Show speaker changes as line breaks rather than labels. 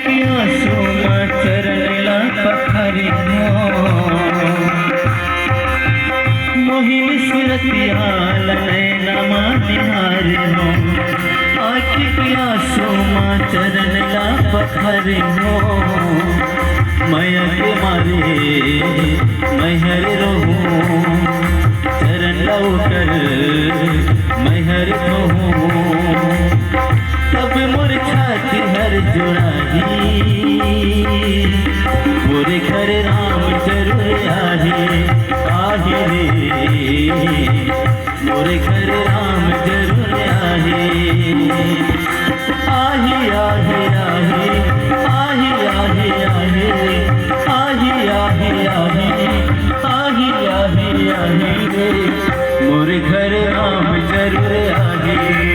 किया सोमा चरणला पखारी मोहिनी सुरतिया नैना निहार हो आखि किया सोमा चरणला पखारी मैया के मारे मैहर रहूं चरण लौकर मैहर रहूं तब मोर छाती हर जुड़ाही मोरे घर राम जरूर आही रे मोरे घर राम जरूर आही आही आही आही आही आही आही आही आही आही आही आही रे मोरे घर राम जरूर आही।